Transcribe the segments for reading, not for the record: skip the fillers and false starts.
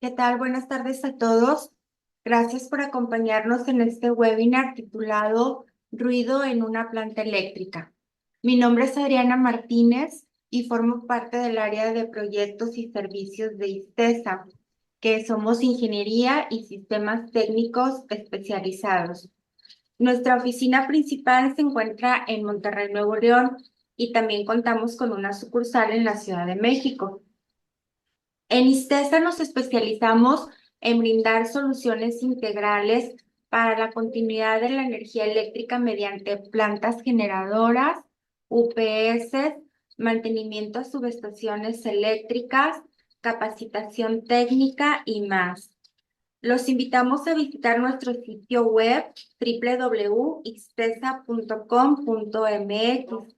¿Qué tal? Buenas tardes a todos. Gracias por acompañarnos en este webinar titulado Ruido en una planta eléctrica. Mi nombre es Adriana Martínez y formo parte del área de proyectos y servicios de ISTESA, que somos ingeniería y sistemas técnicos especializados. Nuestra oficina principal se encuentra en Monterrey, Nuevo León, y también contamos con una sucursal en la Ciudad de México. En ISTESA nos especializamos en brindar soluciones integrales para la continuidad de la energía eléctrica mediante plantas generadoras, UPS, mantenimiento de subestaciones eléctricas, capacitación técnica y más. Los invitamos a visitar nuestro sitio web www.ixtesa.com.mx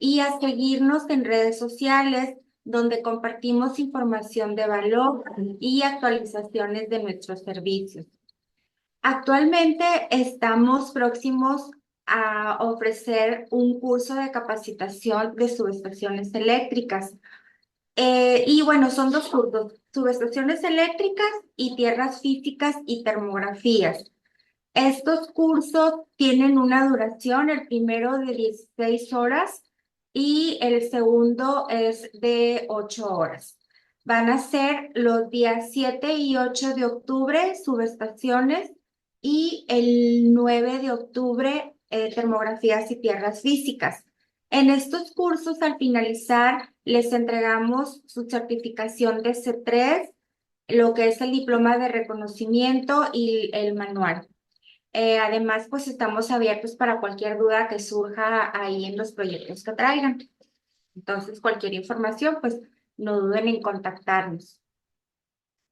y a seguirnos en redes sociales donde compartimos información de valor y actualizaciones de nuestros servicios. Actualmente estamos próximos a ofrecer un curso de capacitación de subestaciones eléctricas. Y bueno, son dos cursos, subestaciones eléctricas y tierras físicas y termografías. Estos cursos tienen una duración, el primero de 16 horas y el segundo es de 8 horas. Van a ser los días 7 y 8 de octubre, subestaciones, y el 9 de octubre, termografías y tierras físicas. En estos cursos, al finalizar, les entregamos su certificación de C3, lo que es el diploma de reconocimiento y el manual. Además, pues estamos abiertos para cualquier duda que surja ahí en los proyectos que traigan. Entonces, cualquier información, pues no duden en contactarnos.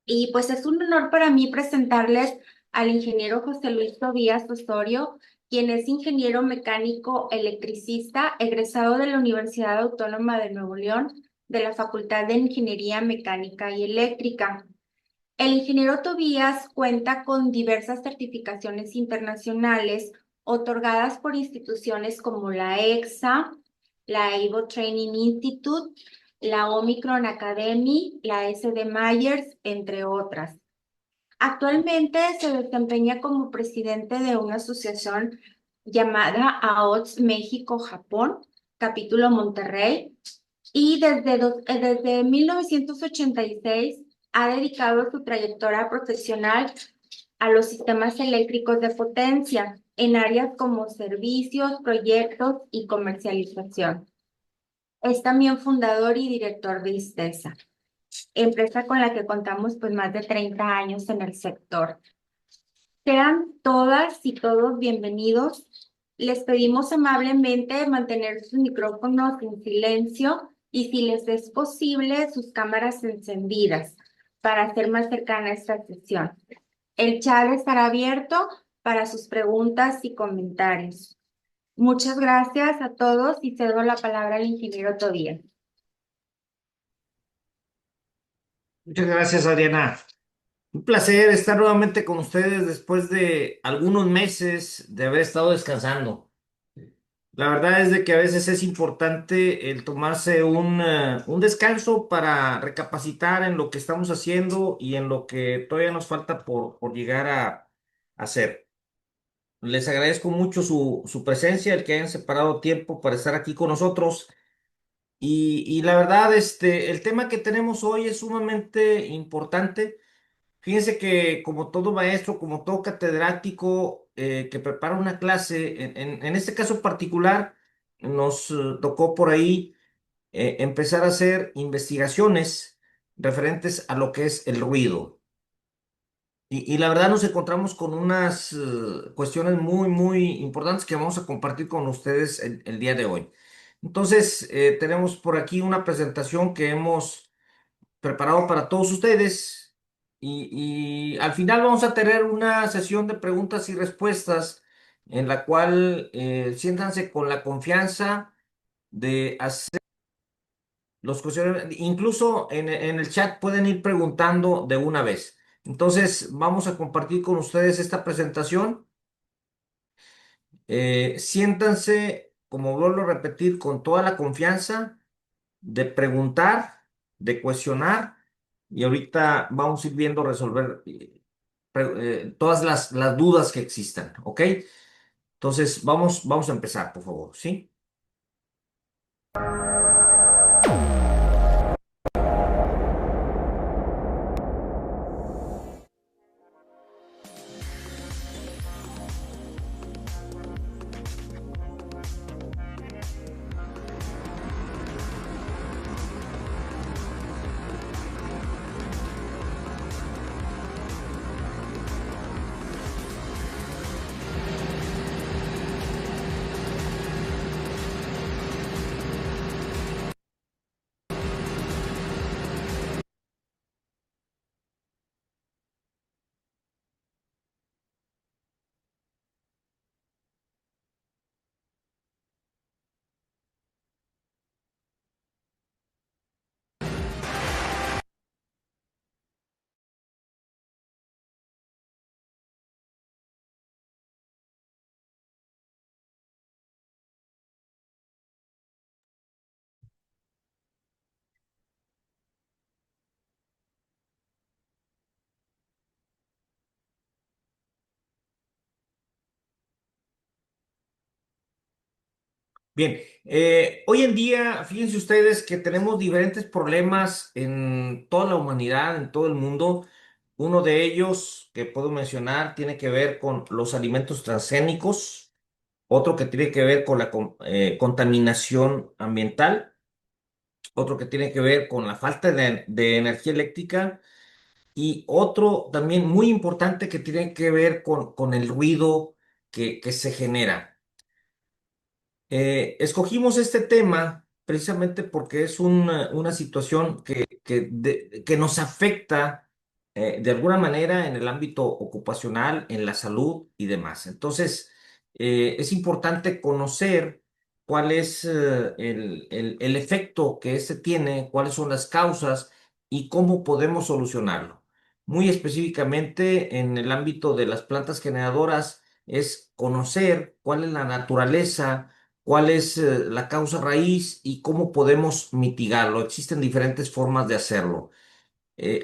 Y pues es un honor para mí presentarles al ingeniero José Luis Tobías Osorio, quien es ingeniero mecánico electricista, egresado de la Universidad Autónoma de Nuevo León, de la Facultad de Ingeniería Mecánica y Eléctrica. El ingeniero Tobías cuenta con diversas certificaciones internacionales otorgadas por instituciones como la EXA, la Evo Training Institute, la Omicron Academy, la SD Myers, entre otras. Actualmente se desempeña como presidente de una asociación llamada AOTS México-Japón, capítulo Monterrey, y desde 1986 ha dedicado su trayectoria profesional a los sistemas eléctricos de potencia en áreas como servicios, proyectos y comercialización. Es también fundador y director de ISTESA, empresa con la que contamos pues más de 30 años en el sector. Sean todas y todos bienvenidos. Les pedimos amablemente mantener sus micrófonos en silencio y, si les es posible, sus cámaras encendidas para hacer más cercana esta sesión. El chat estará abierto para sus preguntas y comentarios. Muchas gracias a todos y cedo la palabra al ingeniero Tobías. Muchas gracias, Adriana. Un placer estar nuevamente con ustedes después de algunos meses de haber estado descansando. La verdad es de que a veces es importante el tomarse un descanso para recapacitar en lo que estamos haciendo y en lo que todavía nos falta por llegar a hacer. Les agradezco mucho su presencia, el que hayan separado tiempo para estar aquí con nosotros. Y la verdad, el tema que tenemos hoy es sumamente importante. Fíjense que como todo maestro, como todo catedrático que prepara una clase, en este caso particular, nos tocó por ahí empezar a hacer investigaciones referentes a lo que es el ruido. Y la verdad nos encontramos con unas cuestiones muy, muy importantes que vamos a compartir con ustedes el día de hoy. Entonces, tenemos por aquí una presentación que hemos preparado para todos ustedes y al final vamos a tener una sesión de preguntas y respuestas en la cual siéntanse con la confianza de hacer los cuestionarios. Incluso en el chat pueden ir preguntando de una vez. Entonces vamos a compartir con ustedes esta presentación. Siéntanse, como vuelvo a repetir, con toda la confianza de preguntar, de cuestionar y ahorita vamos a ir viendo resolver todas las dudas que existan, ¿ok? Entonces, vamos a empezar, por favor, ¿sí? Bien, hoy en día, fíjense ustedes que tenemos diferentes problemas en toda la humanidad, en todo el mundo. Uno de ellos que puedo mencionar tiene que ver con los alimentos transgénicos, otro que tiene que ver con la contaminación ambiental, otro que tiene que ver con la falta de energía eléctrica y otro también muy importante que tiene que ver con el ruido que se genera. Escogimos este tema precisamente porque es una situación que nos afecta de alguna manera en el ámbito ocupacional, en la salud y demás. Entonces, es importante conocer cuál es el efecto que este tiene, cuáles son las causas y cómo podemos solucionarlo. Muy específicamente en el ámbito de las plantas generadoras es conocer cuál es la naturaleza, cuál es la causa raíz y cómo podemos mitigarlo. Existen diferentes formas de hacerlo.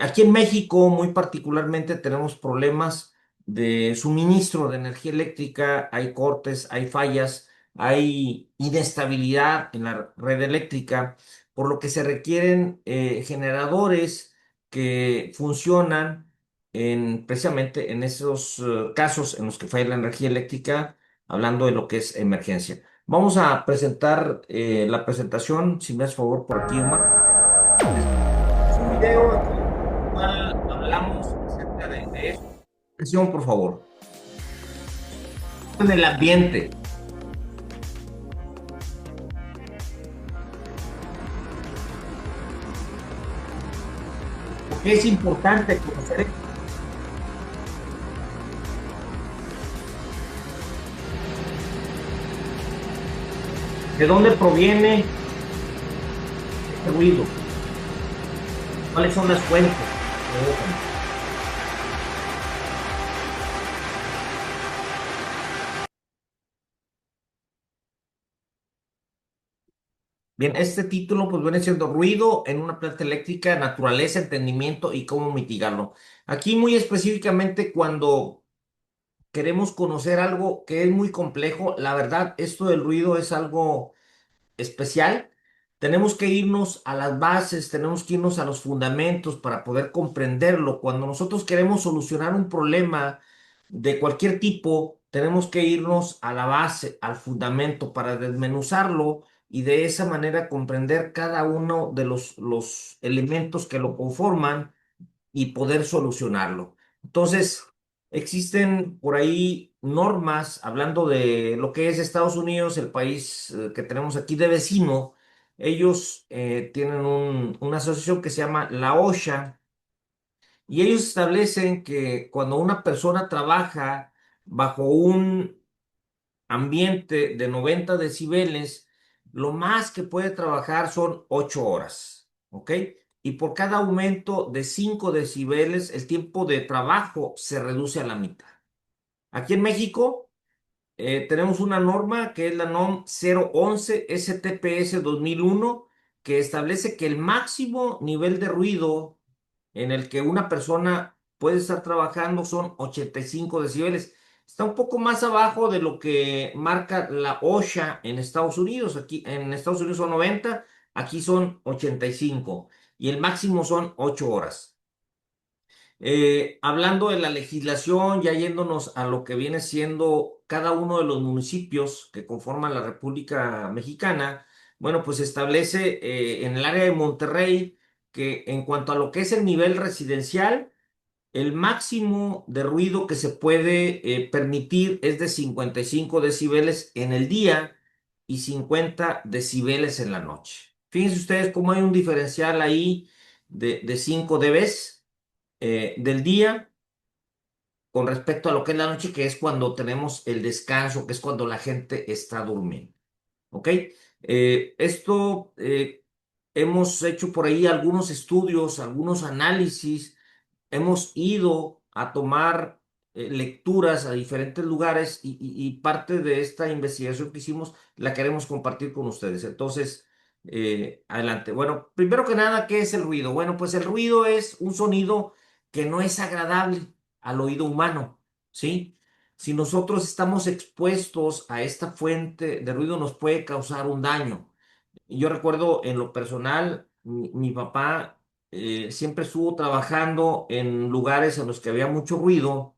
Aquí en México, muy particularmente, tenemos problemas de suministro de energía eléctrica, hay cortes, hay fallas, hay inestabilidad en la red eléctrica, por lo que se requieren generadores que funcionan precisamente en esos casos en los que falla la energía eléctrica, hablando de lo que es emergencia. Vamos a presentar la presentación, si me haces favor, por aquí, Omar. Es un video en el cual hablamos acerca de eso. Atención, por favor. En el ambiente. ¿Por qué es importante conocer esto? ¿De dónde proviene este ruido? ¿Cuáles son las fuentes que provocan? Bien, este título pues viene siendo ruido en una planta eléctrica, naturaleza, entendimiento y cómo mitigarlo. Aquí muy específicamente cuando queremos conocer algo que es muy complejo, la verdad, esto del ruido es algo especial. Tenemos que irnos a las bases, tenemos que irnos a los fundamentos para poder comprenderlo. Cuando nosotros queremos solucionar un problema de cualquier tipo, tenemos que irnos a la base, al fundamento, para desmenuzarlo y de esa manera comprender cada uno de los elementos que lo conforman y poder solucionarlo. Entonces, existen por ahí normas, hablando de lo que es Estados Unidos, el país que tenemos aquí de vecino. Ellos tienen una asociación que se llama la OSHA y ellos establecen que cuando una persona trabaja bajo un ambiente de 90 decibeles, lo más que puede trabajar son 8 horas, ¿ok? Y por cada aumento de 5 decibeles, el tiempo de trabajo se reduce a la mitad. Aquí en México tenemos una norma que es la NOM 011 STPS 2001, que establece que el máximo nivel de ruido en el que una persona puede estar trabajando son 85 decibeles. Está un poco más abajo de lo que marca la OSHA en Estados Unidos. Aquí en Estados Unidos son 90, aquí son 85 y el máximo son 8 horas. Hablando de la legislación, ya yéndonos a lo que viene siendo cada uno de los municipios que conforman la República Mexicana, bueno, pues establece en el área de Monterrey que en cuanto a lo que es el nivel residencial, el máximo de ruido que se puede permitir es de 55 decibeles en el día y 50 decibeles en la noche. Fíjense ustedes cómo hay un diferencial ahí de 5 dBs del día con respecto a lo que es la noche, que es cuando tenemos el descanso, que es cuando la gente está durmiendo. ¿Ok? Esto hemos hecho por ahí algunos estudios, algunos análisis, hemos ido a tomar lecturas a diferentes lugares y parte de esta investigación que hicimos la queremos compartir con ustedes. Entonces, adelante. Bueno, primero que nada, ¿qué es el ruido? Bueno, pues el ruido es un sonido que no es agradable al oído humano, ¿sí? Si nosotros estamos expuestos a esta fuente de ruido, nos puede causar un daño. Yo recuerdo en lo personal, mi papá siempre estuvo trabajando en lugares en los que había mucho ruido,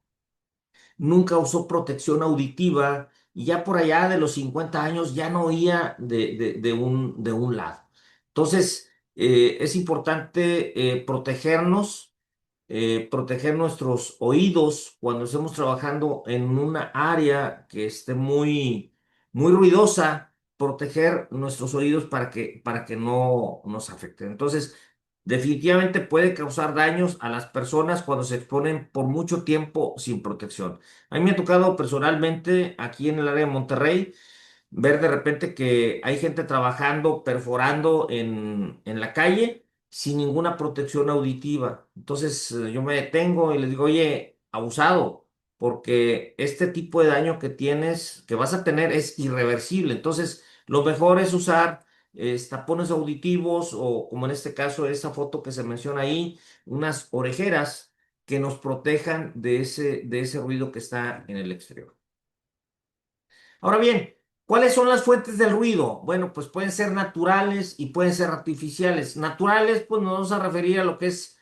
nunca usó protección auditiva y ya por allá de los 50 años ya no oía de un lado. Entonces, es importante proteger nuestros oídos cuando estemos trabajando en una área que esté muy ruidosa, proteger nuestros oídos para que no nos afecten. Entonces, definitivamente puede causar daños a las personas cuando se exponen por mucho tiempo sin protección. A mí me ha tocado personalmente aquí en el área de Monterrey ver de repente que hay gente trabajando, perforando en la calle sin ninguna protección auditiva. Entonces yo me detengo y les digo, oye, abusado, porque este tipo de daño que tienes, que vas a tener, es irreversible. Entonces lo mejor es usar tapones auditivos o como en este caso, esa foto que se menciona ahí, unas orejeras que nos protejan de ese ruido que está en el exterior. Ahora bien, ¿cuáles son las fuentes del ruido? Bueno, pues pueden ser naturales y pueden ser artificiales. Naturales, pues nos vamos a referir a lo que es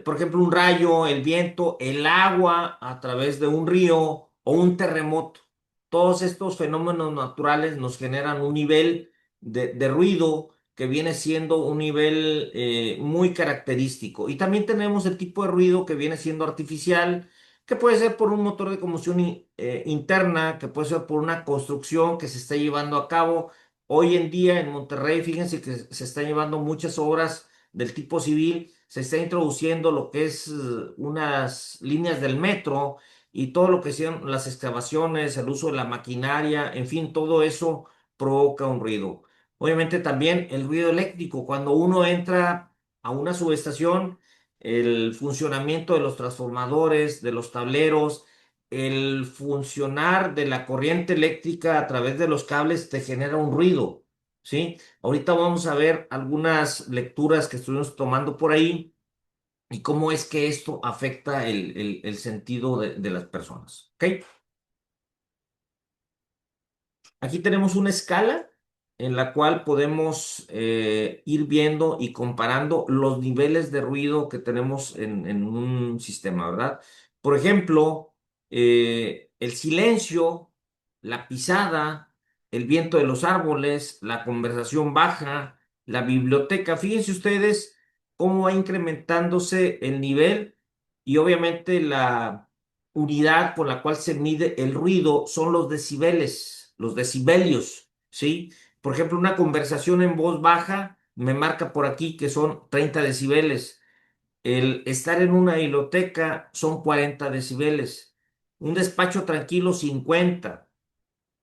por ejemplo, un rayo, el viento, el agua a través de un río o un terremoto. Todos estos fenómenos naturales nos generan un nivel de ruido que viene siendo un nivel muy característico. Y también tenemos el tipo de ruido que viene siendo artificial, que puede ser por un motor de combustión interna, que puede ser por una construcción que se está llevando a cabo. Hoy en día en Monterrey, fíjense que se están llevando muchas obras del tipo civil, se está introduciendo lo que es unas líneas del metro y todo lo que sean las excavaciones, el uso de la maquinaria, en fin, todo eso provoca un ruido. Obviamente también el ruido eléctrico, cuando uno entra a una subestación, el funcionamiento de los transformadores, de los tableros, el funcionar de la corriente eléctrica a través de los cables te genera un ruido, ¿sí? Ahorita vamos a ver algunas lecturas que estuvimos tomando por ahí y cómo es que esto afecta el sentido de las personas. ¿Ok? Aquí tenemos una escala en la cual podemos ir viendo y comparando los niveles de ruido que tenemos en un sistema, ¿verdad? Por ejemplo, el silencio, la pisada, el viento de los árboles, la conversación baja, la biblioteca. Fíjense ustedes cómo va incrementándose el nivel y obviamente la unidad por la cual se mide el ruido son los decibeles, los decibelios, ¿sí? Por ejemplo, una conversación en voz baja me marca por aquí que son 30 decibeles. El estar en una biblioteca son 40 decibeles. Un despacho tranquilo, 50.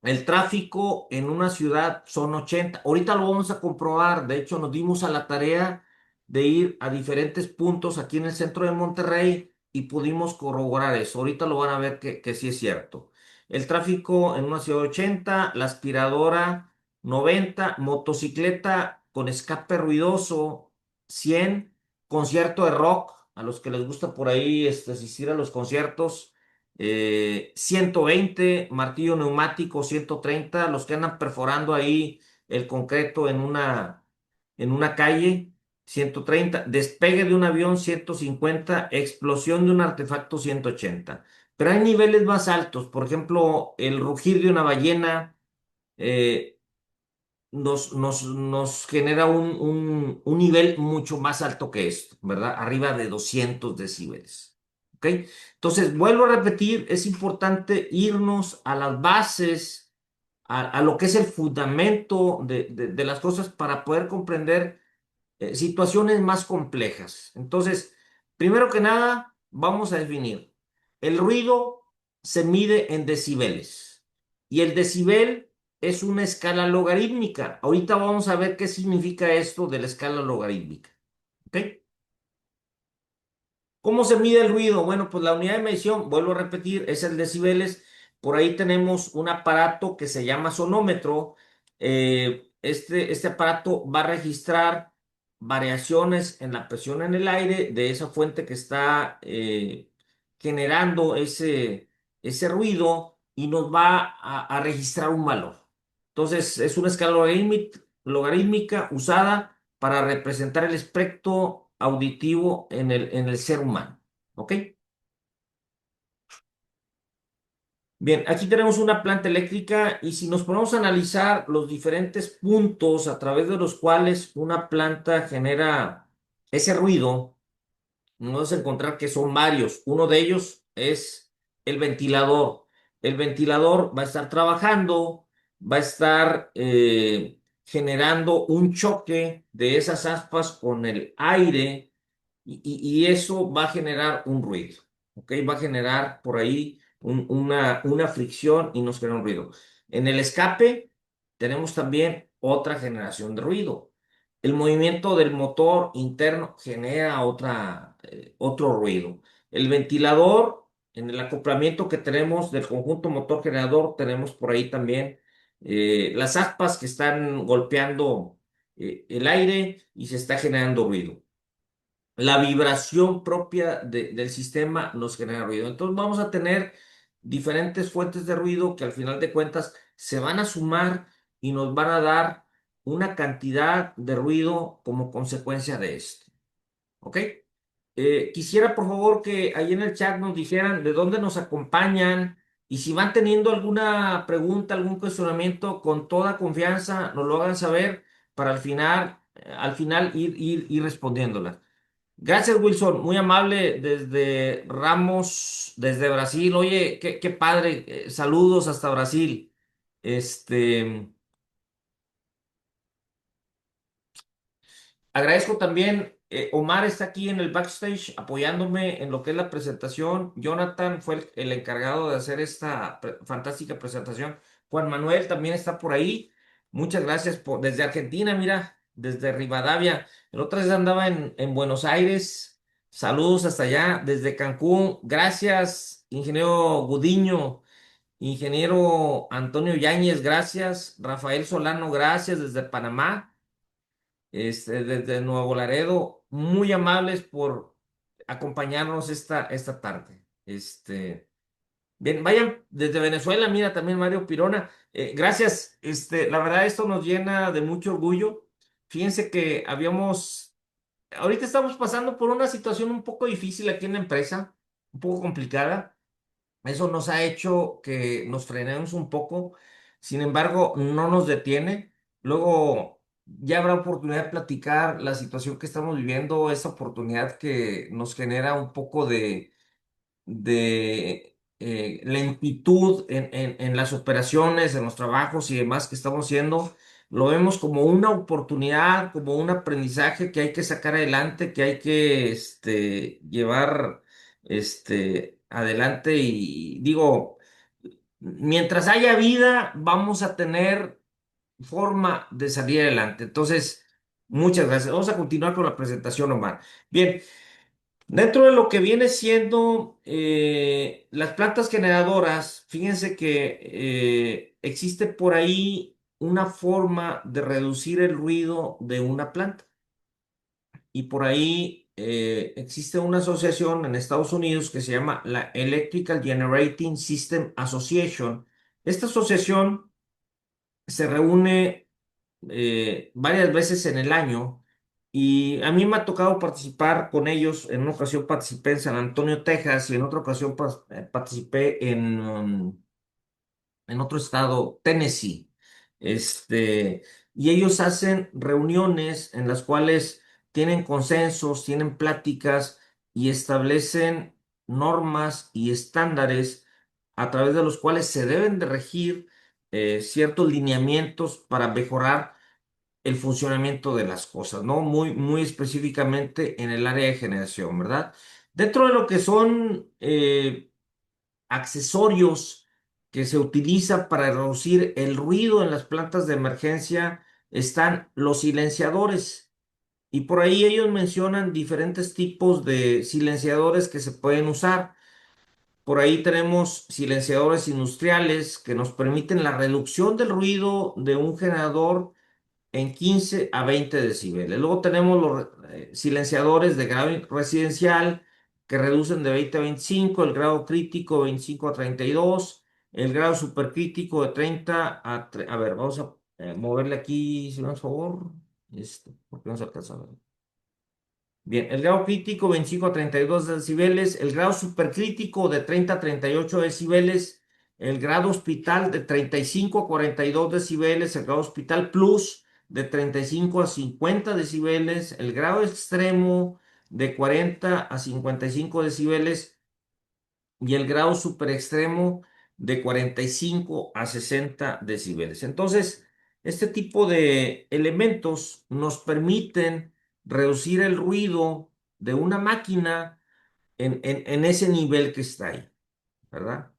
El tráfico en una ciudad son 80. Ahorita lo vamos a comprobar. De hecho, nos dimos a la tarea de ir a diferentes puntos aquí en el centro de Monterrey y pudimos corroborar eso. Ahorita lo van a ver que sí es cierto. El tráfico en una ciudad 80, la aspiradora 90, motocicleta con escape ruidoso 100, concierto de rock a los que les gusta por ahí asistir a los conciertos, 120, martillo neumático 130, los que andan perforando ahí el concreto en una calle, 130, despegue de un avión 150, explosión de un artefacto 180. Pero hay niveles más altos, por ejemplo, el rugir de una ballena, eh, nos genera un nivel mucho más alto que esto, ¿verdad? Arriba de 200 decibeles. ¿Ok? Entonces, vuelvo a repetir, es importante irnos a las bases, a lo que es el fundamento de las cosas para poder comprender situaciones más complejas. Entonces, primero que nada, vamos a definir. El ruido se mide en decibeles y el decibel es una escala logarítmica. Ahorita vamos a ver qué significa esto de la escala logarítmica. ¿Ok? ¿Cómo se mide el ruido? Bueno, pues la unidad de medición, vuelvo a repetir, es el decibeles. Por ahí tenemos un aparato que se llama sonómetro. Este aparato va a registrar variaciones en la presión en el aire de esa fuente que está generando ese ruido y nos va a registrar un valor. Entonces, es una escala logarítmica usada para representar el espectro auditivo en el ser humano. ¿Ok? Bien, aquí tenemos una planta eléctrica y si nos ponemos a analizar los diferentes puntos a través de los cuales una planta genera ese ruido, nos vamos a encontrar que son varios. Uno de ellos es el ventilador. El ventilador va a estar trabajando, va a estar generando un choque de esas aspas con el aire y eso va a generar un ruido, ¿ok? Va a generar por ahí una fricción y nos genera un ruido. En el escape tenemos también otra generación de ruido. El movimiento del motor interno genera otro ruido. El ventilador, en el acoplamiento que tenemos del conjunto motor generador, tenemos por ahí también las aspas que están golpeando el aire y se está generando ruido. La vibración propia del sistema nos genera ruido. Entonces vamos a tener diferentes fuentes de ruido que al final de cuentas se van a sumar y nos van a dar una cantidad de ruido como consecuencia de esto. ¿Ok? Quisiera por favor que ahí en el chat nos dijeran de dónde nos acompañan y si van teniendo alguna pregunta, algún cuestionamiento, con toda confianza nos lo hagan saber para al final ir respondiéndolas. Gracias, Wilson. Muy amable desde Ramos, desde Brasil. Oye, qué padre. Saludos hasta Brasil. Este, agradezco también, Omar está aquí en el backstage apoyándome en lo que es la presentación. Jonathan fue el encargado de hacer esta fantástica presentación. Juan Manuel también está por ahí. Muchas gracias desde Argentina, mira, desde Rivadavia. El otro día andaba en Buenos Aires. Saludos hasta allá, desde Cancún. Gracias, ingeniero Gudiño. Ingeniero Antonio Yáñez, gracias. Rafael Solano, gracias desde Panamá, desde Nuevo Laredo, muy amables por acompañarnos esta tarde. Bien, vayan desde Venezuela, mira también Mario Pirona. Gracias. La verdad, esto nos llena de mucho orgullo. Fíjense que ahorita estamos pasando por una situación un poco difícil aquí en la empresa, un poco complicada. Eso nos ha hecho que nos frenemos un poco, sin embargo, no nos detiene. Luego ya habrá oportunidad de platicar la situación que estamos viviendo, esa oportunidad que nos genera un poco de lentitud en las operaciones, en los trabajos y demás que estamos haciendo. Lo vemos como una oportunidad, como un aprendizaje que hay que sacar adelante, que hay que llevar adelante. Y digo, mientras haya vida, vamos a tener forma de salir adelante. Entonces, muchas gracias. Vamos a continuar con la presentación, Omar. Bien. Dentro de lo que viene siendo las plantas generadoras, fíjense que existe por ahí una forma de reducir el ruido de una planta. Y por ahí existe una asociación en Estados Unidos que se llama la Electrical Generating System Association. Esta asociación se reúne varias veces en el año y a mí me ha tocado participar con ellos. En una ocasión participé en San Antonio, Texas, y en otra ocasión participé en otro estado, Tennessee. Y ellos hacen reuniones en las cuales tienen consensos, tienen pláticas y establecen normas y estándares a través de los cuales se deben de regir ciertos lineamientos para mejorar el funcionamiento de las cosas, ¿no? Muy, muy específicamente en el área de generación, ¿verdad? Dentro de lo que son accesorios que se utilizan para reducir el ruido en las plantas de emergencia están los silenciadores. Y por ahí ellos mencionan diferentes tipos de silenciadores que se pueden usar. Por ahí tenemos silenciadores industriales que nos permiten la reducción del ruido de un generador en 15 a 20 decibeles. Luego tenemos los silenciadores de grado residencial que reducen de 20 a 25, el grado crítico 25 a 32, el grado supercrítico de 30 a... A ver, vamos a moverle aquí, si me das favor. Porque no se alcanza a ver. Bien, el grado crítico 25 a 32 decibeles, el grado supercrítico de 30 a 38 decibeles, el grado hospital de 35 a 42 decibeles, el grado hospital plus de 35 a 50 decibeles, el grado extremo de 40 a 55 decibeles y el grado super extremo de 45 a 60 decibeles. Entonces, este tipo de elementos nos permiten reducir el ruido de una máquina en ese nivel que está ahí, ¿verdad?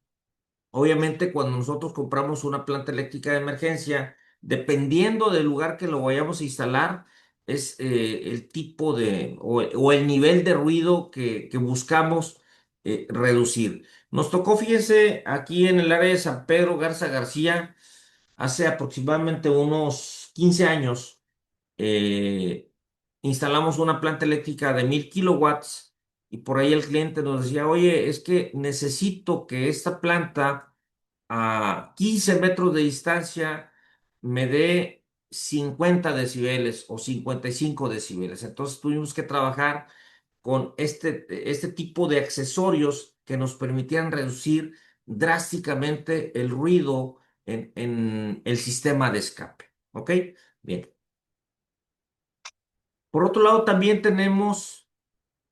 Obviamente, cuando nosotros compramos una planta eléctrica de emergencia, dependiendo del lugar que lo vayamos a instalar, es el tipo o el nivel de ruido que buscamos reducir. Nos tocó, fíjense, aquí en el área de San Pedro Garza García, hace aproximadamente unos 15 años, eh, instalamos una planta eléctrica de 1000 kilowatts y por ahí el cliente nos decía, oye, es que necesito que esta planta a 15 metros de distancia me dé 50 decibeles o 55 decibeles. Entonces tuvimos que trabajar con este tipo de accesorios que nos permitieran reducir drásticamente el ruido en el sistema de escape. ¿Ok? Bien. Por otro lado, también tenemos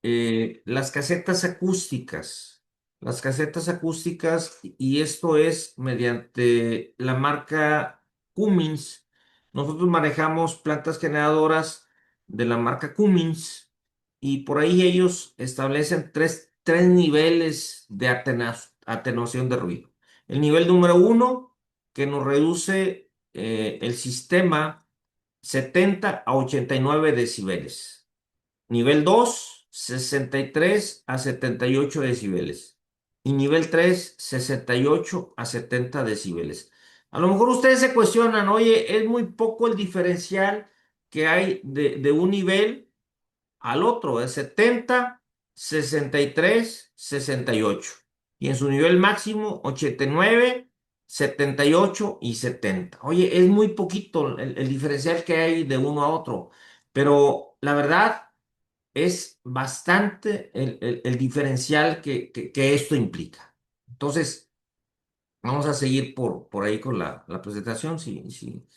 las casetas acústicas. Las casetas acústicas, y esto es mediante la marca Cummins. Nosotros manejamos plantas generadoras de la marca Cummins y por ahí ellos establecen tres niveles de atenuación de ruido. El nivel número uno, que nos reduce el sistema 70 a 89 decibeles. Nivel 2, 63 a 78 decibeles. Y nivel 3, 68 a 70 decibeles. A lo mejor ustedes se cuestionan, oye, es muy poco el diferencial que hay de un nivel al otro, es 70, 63, 68. Y en su nivel máximo, 89, 78 y 70. Oye, es muy poquito el diferencial que hay de uno a otro. Pero la verdad es bastante el diferencial que esto implica. Entonces, vamos a seguir por ahí con la presentación. Sí, sí.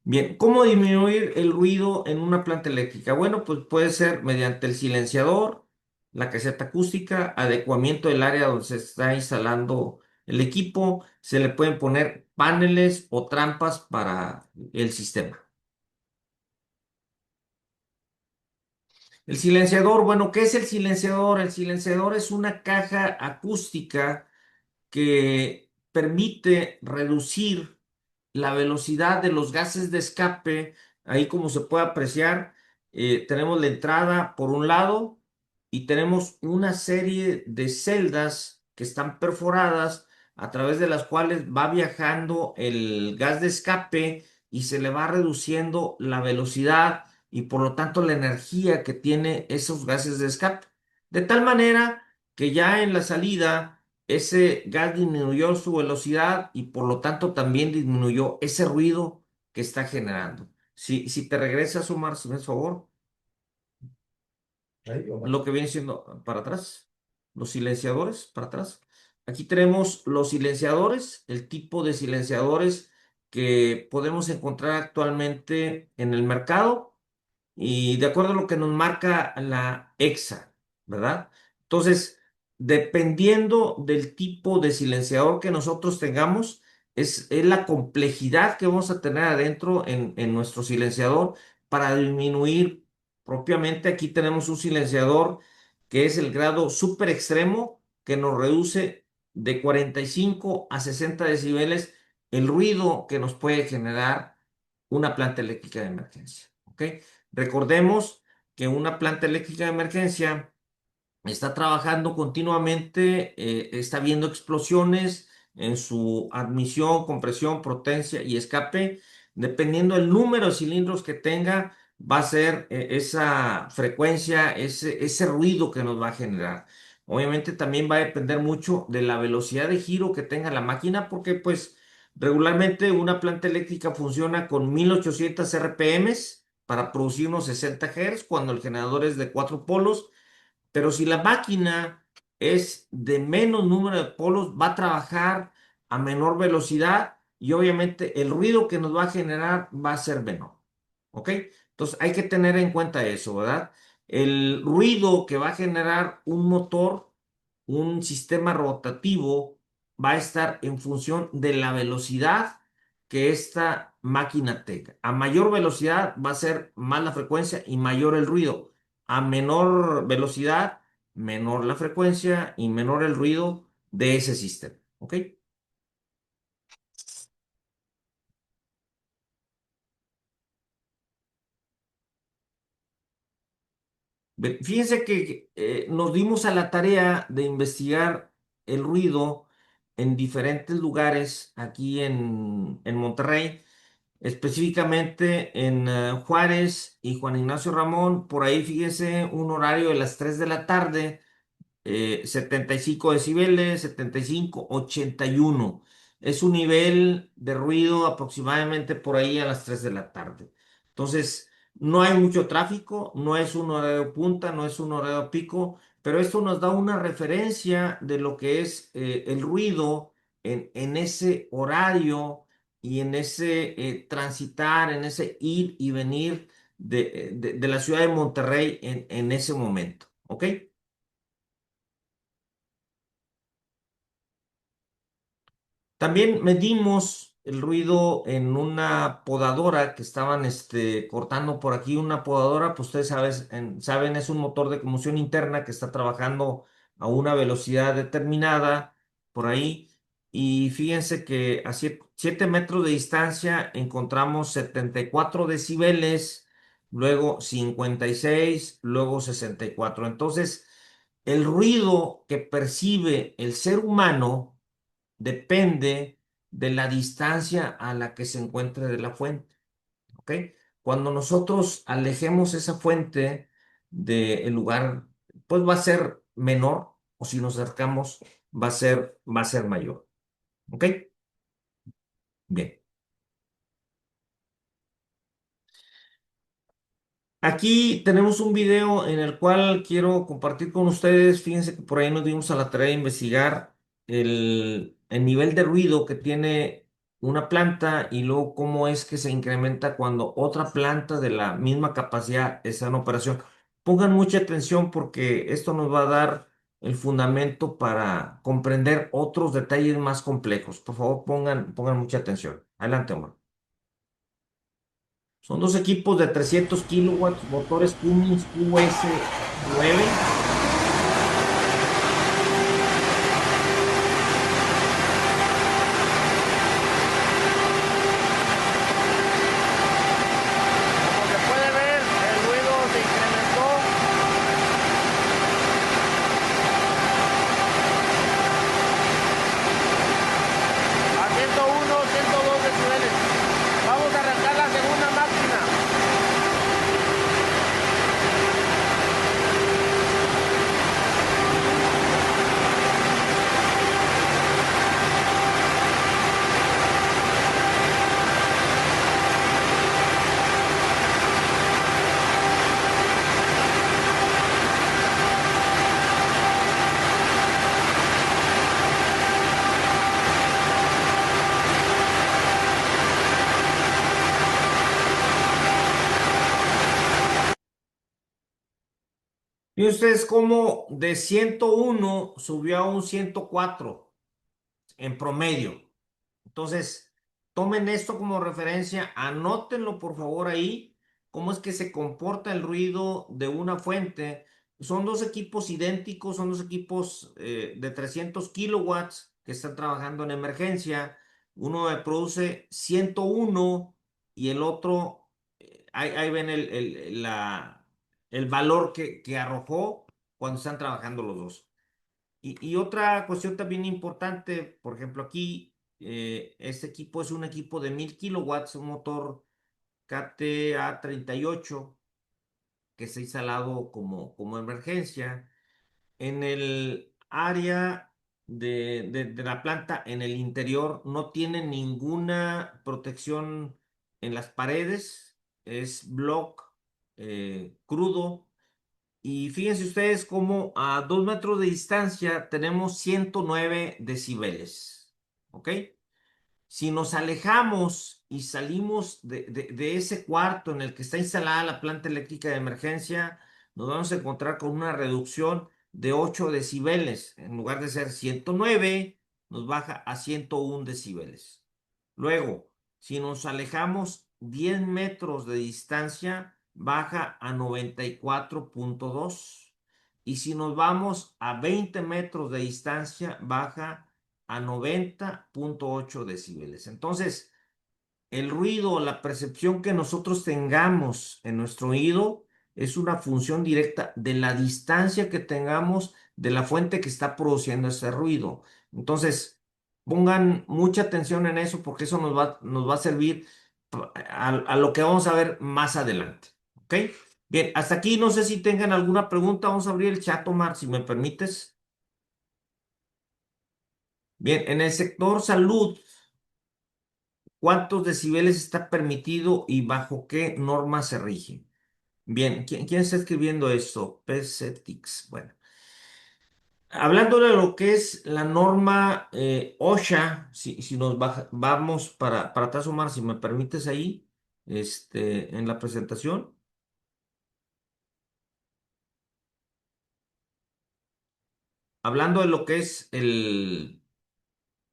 Bien, ¿cómo disminuir el ruido en una planta eléctrica? Bueno, pues puede ser mediante el silenciador, la caseta acústica, adecuamiento del área donde se está instalando el equipo, se le pueden poner paneles o trampas para el sistema. El silenciador, bueno, ¿qué es el silenciador? El silenciador es una caja acústica que permite reducir la velocidad de los gases de escape. Ahí como se puede apreciar, tenemos la entrada por un lado y tenemos una serie de celdas que están perforadas a través de las cuales va viajando el gas de escape y se le va reduciendo la velocidad y por lo tanto la energía que tiene esos gases de escape. De tal manera que ya en la salida ese gas disminuyó su velocidad y por lo tanto también disminuyó ese ruido que está generando. Si te regresas, Omar, si me haces favor, Ahí, Omar. lo que viene siendo para atrás, los silenciadores para atrás. Aquí tenemos los silenciadores, el tipo de silenciadores que podemos encontrar actualmente en el mercado y de acuerdo a lo que nos marca la EXA, ¿verdad? Entonces, dependiendo del tipo de silenciador que nosotros tengamos, es la complejidad que vamos a tener adentro en nuestro silenciador para disminuir propiamente. Aquí tenemos un silenciador que es el grado súper extremo que nos reduce de 45 a 60 decibeles el ruido que nos puede generar una planta eléctrica de emergencia. ¿Ok? Recordemos que una planta eléctrica de emergencia está trabajando continuamente, está viendo explosiones en su admisión, compresión, potencia y escape. Dependiendo del número de cilindros que tenga, va a ser esa frecuencia, ese ruido que nos va a generar. Obviamente también va a depender mucho de la velocidad de giro que tenga la máquina, porque pues regularmente una planta eléctrica funciona con 1800 RPMs para producir unos 60 Hz cuando el generador es de 4 polos, pero si la máquina es de menos número de polos, va a trabajar a menor velocidad y obviamente el ruido que nos va a generar va a ser menor. ¿Ok? Entonces hay que tener en cuenta eso, ¿verdad? El ruido que va a generar un motor, un sistema rotativo, va a estar en función de la velocidad que esta máquina tenga. A mayor velocidad va a ser más la frecuencia y mayor el ruido. A menor velocidad, menor la frecuencia y menor el ruido de ese sistema. ¿Ok? Fíjense que nos dimos a la tarea de investigar el ruido en diferentes lugares aquí en Monterrey, específicamente en Juárez y Juan Ignacio Ramón. Por ahí fíjense un horario de las 3 de la tarde, 75 decibeles, 75, 81. Es un nivel de ruido aproximadamente por ahí a las 3 de la tarde. Entonces, no hay mucho tráfico, no es un horario punta, no es un horario pico, pero esto nos da una referencia de lo que es el ruido en ese horario y en ese transitar, en ese ir y venir de la ciudad de Monterrey en ese momento. ¿Ok? También medimos el ruido en una podadora que estaban cortando por aquí. Una podadora, pues ustedes saben, es un motor de combustión interna que está trabajando a una velocidad determinada por ahí. Y fíjense que a 7 metros de distancia encontramos 74 decibeles, luego 56, luego 64. Entonces, el ruido que percibe el ser humano depende de la distancia a la que se encuentre de la fuente, ¿ok? Cuando nosotros alejemos esa fuente del lugar, pues va a ser menor, o si nos acercamos, va a ser mayor, ¿ok? Bien. Aquí tenemos un video en el cual quiero compartir con ustedes. Fíjense que por ahí nos dimos a la tarea de investigar el nivel de ruido que tiene una planta y luego cómo es que se incrementa cuando otra planta de la misma capacidad está en operación. Pongan mucha atención porque esto nos va a dar el fundamento para comprender otros detalles más complejos. Por favor, pongan mucha atención. Adelante, Omar. Son dos equipos de 300 kilowatts, motores Cummins QS9. Como se puede ver, el ruido se incrementó. A 101, 102 decibeles. Vamos a arrancar la segunda máquina. Y ustedes como de 101 subió a un 104 en promedio. Entonces, tomen esto como referencia, anótenlo por favor ahí, cómo es que se comporta el ruido de una fuente. Son dos equipos idénticos, son dos equipos de 300 kilowatts que están trabajando en emergencia. Uno me produce 101 y el otro, ahí ven el valor que arrojó cuando están trabajando los dos. Y otra cuestión también importante, por ejemplo, aquí, este equipo es un equipo de 1000 kilowatts, un motor KTA38 que está instalado como emergencia. En el área de la planta, en el interior, no tiene ninguna protección en las paredes, es block crudo. Y fíjense ustedes cómo a 2 metros de distancia tenemos 109 decibeles. ¿Ok? Si nos alejamos y salimos de ese cuarto en el que está instalada la planta eléctrica de emergencia, nos vamos a encontrar con una reducción de 8 decibeles. En lugar de ser 109, nos baja a 101 decibeles. Luego, si nos alejamos 10 metros de distancia, baja a 94,2. Y si nos vamos a 20 metros de distancia, baja a 90,8 decibeles. Entonces, el ruido, la percepción que nosotros tengamos en nuestro oído es una función directa de la distancia que tengamos de la fuente que está produciendo ese ruido. Entonces, pongan mucha atención en eso porque eso nos va a servir a lo que vamos a ver más adelante. ¿Ok? Bien, hasta aquí no sé si tengan alguna pregunta. Vamos a abrir el chat, Omar, si me permites. Bien, en el sector salud, ¿cuántos decibeles está permitido y bajo qué norma se rige? Bien, ¿quién está escribiendo esto? PCTix. Bueno, hablando de lo que es la norma OSHA, si nos vamos para atrás, Omar, si me permites ahí, en la presentación, hablando de lo que es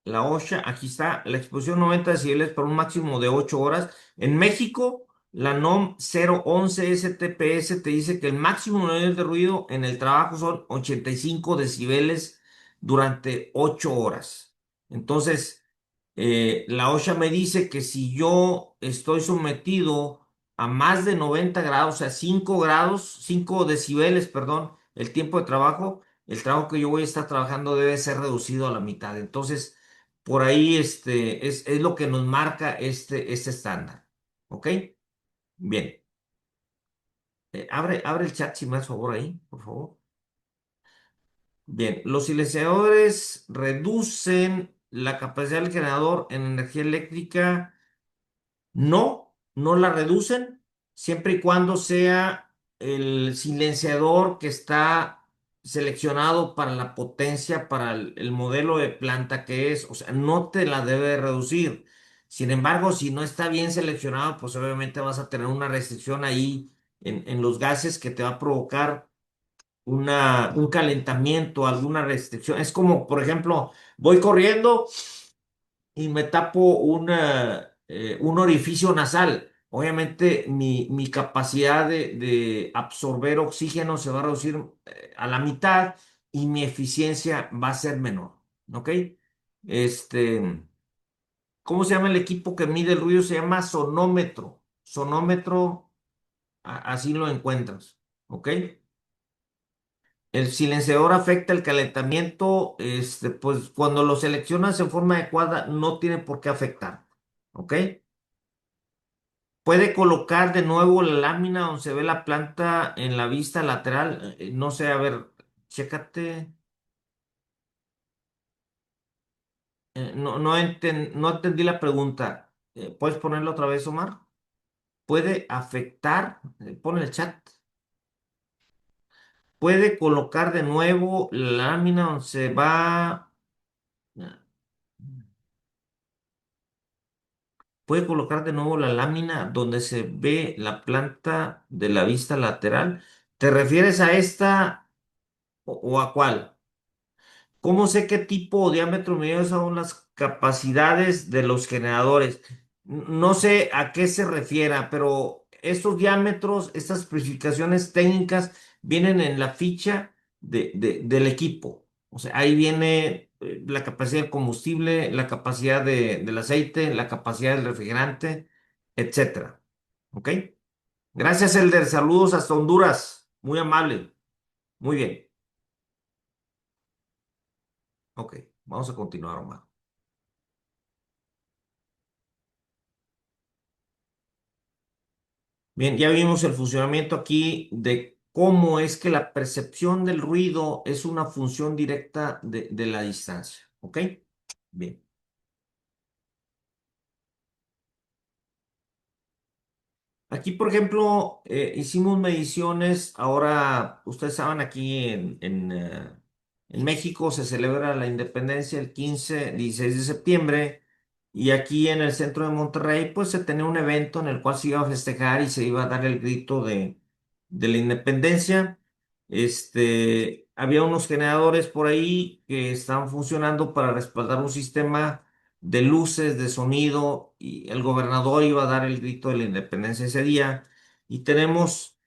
la OSHA, aquí está, la exposición 90 decibeles por un máximo de 8 horas. En México, la NOM 011 STPS te dice que el máximo nivel de ruido en el trabajo son 85 decibeles durante 8 horas. Entonces, la OSHA me dice que si yo estoy sometido a más de 90 grados, o sea, 5 grados, 5 decibeles, perdón, el tiempo de trabajo, el trabajo que yo voy a estar trabajando debe ser reducido a la mitad. Entonces, por ahí es lo que nos marca este estándar. ¿Ok? Bien. Abre el chat si me das favor ahí, por favor. Bien. Los silenciadores reducen la capacidad del generador en energía eléctrica. No, no la reducen, siempre y cuando sea el silenciador que está seleccionado para la potencia, para el modelo de planta que es, o sea, no te la debe reducir. Sin embargo, si no está bien seleccionado, pues obviamente vas a tener una restricción ahí en los gases que te va a provocar un calentamiento, alguna restricción. Es como, por ejemplo, voy corriendo y me tapo un orificio nasal. Obviamente mi capacidad de absorber oxígeno se va a reducir a la mitad y mi eficiencia va a ser menor. ¿Ok? Este, ¿Cómo se llama el equipo que mide el ruido? Se llama sonómetro. Sonómetro, así lo encuentras. ¿Ok? El silenciador afecta el calentamiento, pues cuando lo seleccionas en forma adecuada no tiene por qué afectar, ¿ok? Puede colocar de nuevo la lámina donde se ve la planta en la vista lateral, no sé, a ver, chécate, no entendí la pregunta. ¿Puedes ponerlo otra vez, Omar? Puede afectar, pon el chat, puede colocar de nuevo la lámina donde se va. Puede colocar de nuevo la lámina donde se ve la planta de la vista lateral. ¿Te refieres a esta o a cuál? ¿Cómo sé qué tipo o diámetro medido son las capacidades de los generadores? No sé a qué se refiera, pero estos diámetros, estas especificaciones técnicas vienen en la ficha del equipo. O sea, ahí viene la capacidad del combustible, la capacidad del aceite, la capacidad del refrigerante, etcétera. ¿Ok? Gracias, Elder. Saludos hasta Honduras. Muy amable. Muy bien. Ok, vamos a continuar, Omar. Bien, ya vimos el funcionamiento aquí de cómo es que la percepción del ruido es una función directa de la distancia. ¿Ok? Bien. Aquí, por ejemplo, hicimos mediciones. Ahora, ustedes saben, aquí en México se celebra la independencia el 16 de septiembre. Y aquí en el centro de Monterrey, pues se tenía un evento en el cual se iba a festejar y se iba a dar el grito de la independencia. Había unos generadores por ahí que estaban funcionando para respaldar un sistema de luces, de sonido, y el gobernador iba a dar el grito de la independencia ese día. Y tenemos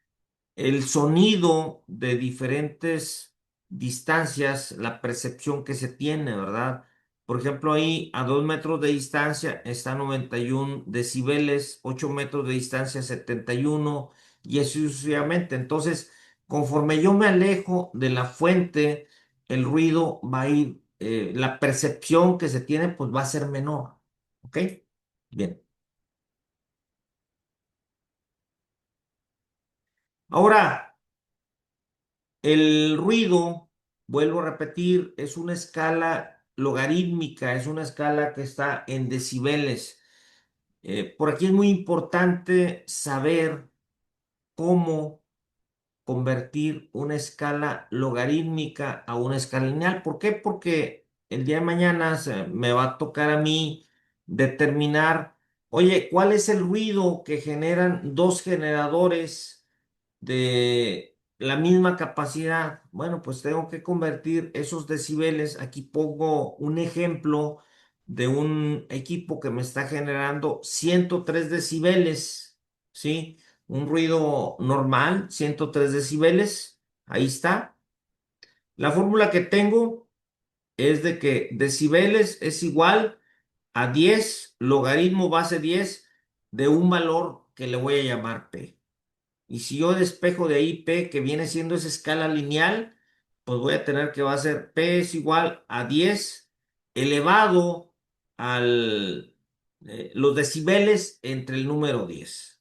el sonido de diferentes distancias, la percepción que se tiene, ¿verdad? Por ejemplo, ahí a 2 metros de distancia está 91 decibeles, 8 metros de distancia 71 y así sucesivamente. Entonces, conforme yo me alejo de la fuente, el ruido va a ir, la percepción que se tiene, pues va a ser menor. ¿Ok? Bien. Ahora, el ruido, vuelvo a repetir, es una escala logarítmica, es una escala que está en decibeles. Por aquí es muy importante saber cómo convertir una escala logarítmica a una escala lineal. ¿Por qué? Porque el día de mañana me va a tocar a mí determinar, oye, ¿cuál es el ruido que generan dos generadores de la misma capacidad? Bueno, pues tengo que convertir esos decibeles. Aquí pongo un ejemplo de un equipo que me está generando 103 decibeles, ¿sí? Un ruido normal, 103 decibeles. Ahí está. La fórmula que tengo es de que decibeles es igual a 10 logaritmo base 10 de un valor que le voy a llamar P. Y si yo despejo de ahí P, que viene siendo esa escala lineal, pues voy a tener que va a ser P es igual a 10 elevado al los decibeles entre el número 10.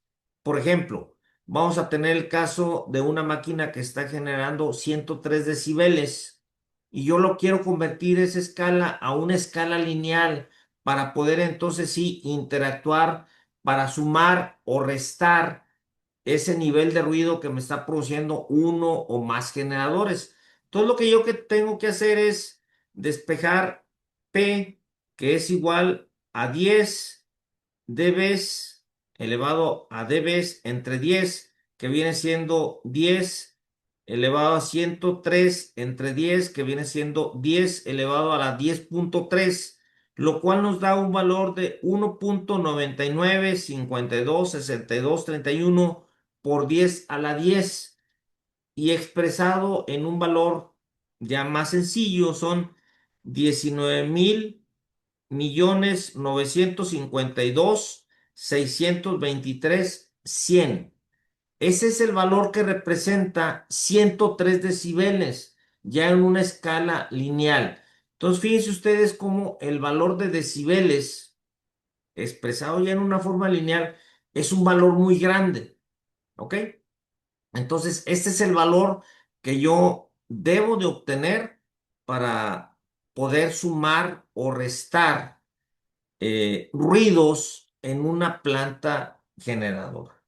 Por ejemplo, vamos a tener el caso de una máquina que está generando 103 decibeles y yo lo quiero convertir esa escala a una escala lineal para poder entonces sí interactuar para sumar o restar ese nivel de ruido que me está produciendo uno o más generadores. Entonces lo que yo que tengo que hacer es despejar P, que es igual a 10 dBs elevado a dBs entre 10, que viene siendo 10 elevado a 103 entre 10, que viene siendo 10 elevado a la 10.3, lo cual nos da un valor de 1.9952623231 por 10 a la 10 y expresado en un valor ya más sencillo son 19.952.623.100. Ese es el valor que representa 103 decibeles, ya en una escala lineal. Entonces, fíjense ustedes cómo el valor de decibeles, expresado ya en una forma lineal, es un valor muy grande. ¿Ok? Entonces, este es el valor que yo debo de obtener para poder sumar o restar ruidos en una planta generadora.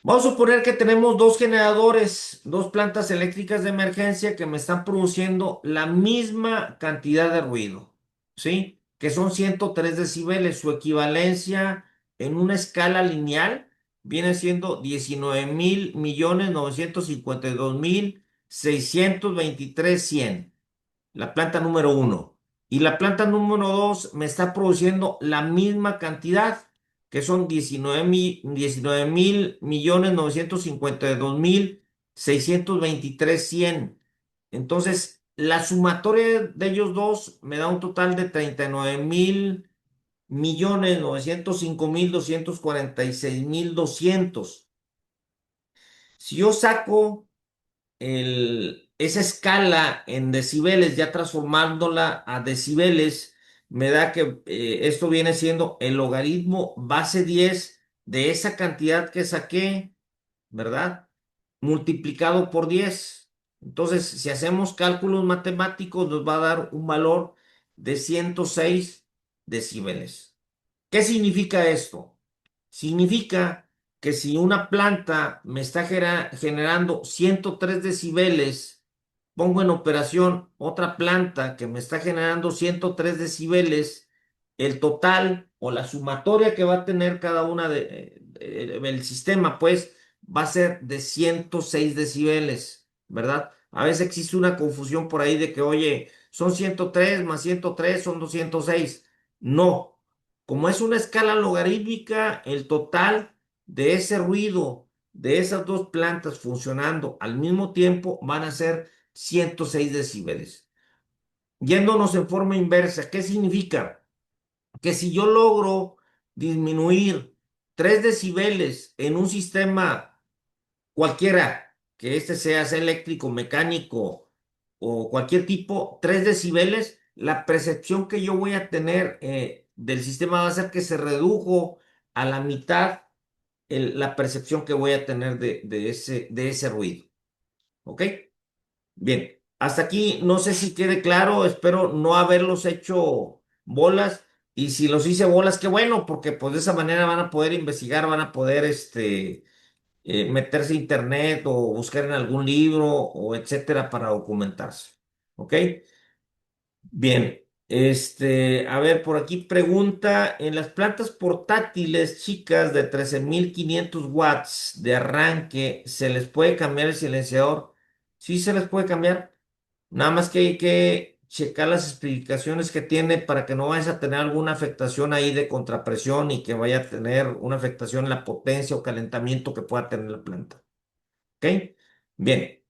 Vamos a suponer que tenemos dos generadores, dos plantas eléctricas de emergencia que me están produciendo la misma cantidad de ruido, ¿sí? Que son 103 decibeles. Su equivalencia en una escala lineal viene siendo 19.952.623.100. La planta número uno. Y la planta número 2 me está produciendo la misma cantidad, que son 19.952.623.100. Entonces, la sumatoria de ellos dos me da un total de 39.905.246.200. Si yo saco esa escala en decibeles, ya transformándola a decibeles, me da que esto viene siendo el logaritmo base 10 de esa cantidad que saqué, ¿verdad? Multiplicado por 10. Entonces, si hacemos cálculos matemáticos, nos va a dar un valor de 106 decibeles. ¿Qué significa esto? Significa que si una planta me está generando 103 decibeles, pongo en operación otra planta que me está generando 103 decibeles, el total o la sumatoria que va a tener cada una el sistema, pues, va a ser de 106 decibeles, ¿verdad? A veces existe una confusión por ahí de que, oye, son 103 más 103 son 206. No, como es una escala logarítmica, el total de ese ruido de esas dos plantas funcionando al mismo tiempo van a ser 106 decibeles. Yéndonos en forma inversa, ¿qué significa? Que si yo logro disminuir 3 decibeles en un sistema cualquiera, que este sea eléctrico, mecánico o cualquier tipo, 3 decibeles, la percepción que yo voy a tener del sistema va a ser que se redujo a la mitad la percepción que voy a tener de ese ruido. ¿Ok? Bien, hasta aquí no sé si quede claro, espero no haberlos hecho bolas. Y si los hice bolas, qué bueno, porque pues de esa manera van a poder investigar, van a poder meterse a internet o buscar en algún libro o etcétera para documentarse. ¿Ok? Bien, a ver, por aquí pregunta, en las plantas portátiles chicas de 13.500 watts de arranque, ¿se les puede cambiar el silenciador? Sí, se les puede cambiar. Nada más que hay que checar las especificaciones que tiene para que no vayas a tener alguna afectación ahí de contrapresión y que vaya a tener una afectación en la potencia o calentamiento que pueda tener la planta. ¿Ok? Bien,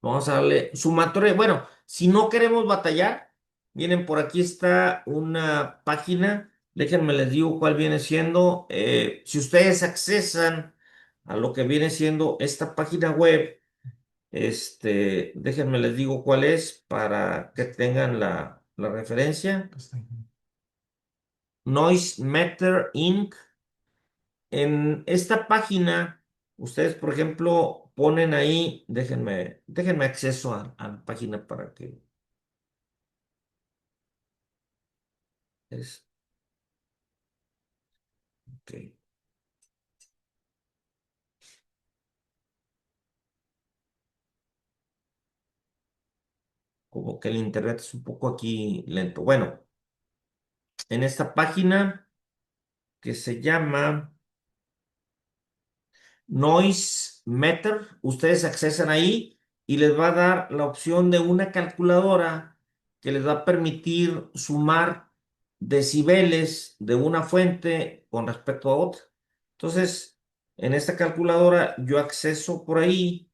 vamos a darle sumatoria. Bueno, si no queremos batallar, miren, por aquí está una página. Déjenme les digo cuál viene siendo. Si ustedes accesan a lo que viene siendo esta página web, déjenme les digo cuál es para que tengan la referencia. Noise Meter Inc. En esta página, ustedes, por ejemplo, ponen ahí, déjenme acceso a la página para que es, ok. Como que el internet es un poco aquí lento. Bueno, en esta página que se llama Noise Meter, ustedes accesan ahí y les va a dar la opción de una calculadora que les va a permitir sumar decibeles de una fuente con respecto a otra. Entonces, en esta calculadora yo acceso por ahí,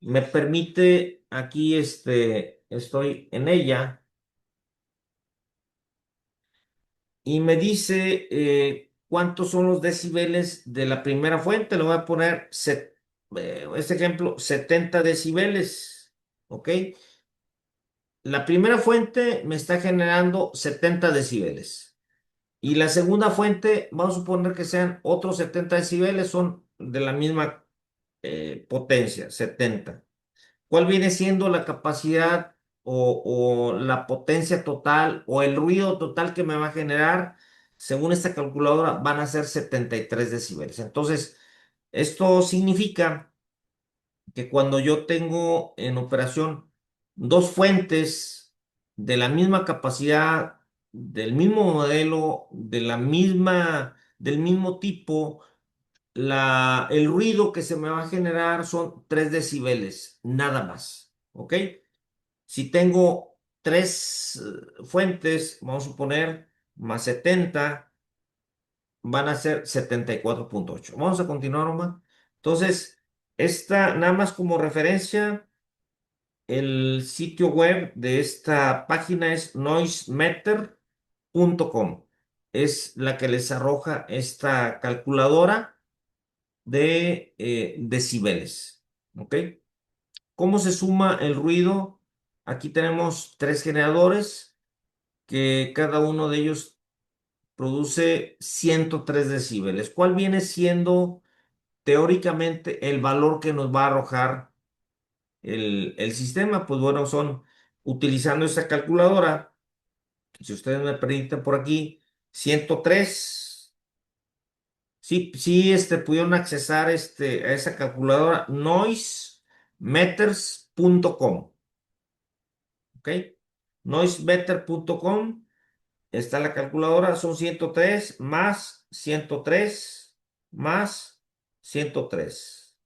me permite aquí, estoy en ella y me dice cuántos son los decibeles de la primera fuente. Le voy a poner este ejemplo, 70 decibeles. ¿Ok? La primera fuente me está generando 70 decibeles. Y la segunda fuente, vamos a suponer que sean otros 70 decibeles, son de la misma potencia, 70. ¿Cuál viene siendo la capacidad o la potencia total o el ruido total que me va a generar? Según esta calculadora, van a ser 73 decibeles. Entonces, esto significa que cuando yo tengo en operación dos fuentes de la misma capacidad, del mismo modelo, del mismo tipo, el ruido que se me va a generar son 3 decibeles, nada más. ¿Ok? Si tengo tres fuentes, vamos a suponer, más 70 van a ser 74,8. Vamos a continuar, Omar. Entonces, esta, nada más como referencia, el sitio web de esta página es noisemeter.com. Es la que les arroja esta calculadora de decibeles. ¿Ok? ¿Cómo se suma el ruido? Aquí tenemos tres generadores que cada uno de ellos produce 103 decibeles. ¿Cuál viene siendo teóricamente el valor que nos va a arrojar el sistema? Pues bueno, son utilizando esta calculadora, si ustedes me permiten por aquí, 103. Sí, sí, pudieron accesar a esa calculadora noisemeters.com. ¿Ok? Noisemeter.com. Está la calculadora, son 103 más 103 más 103.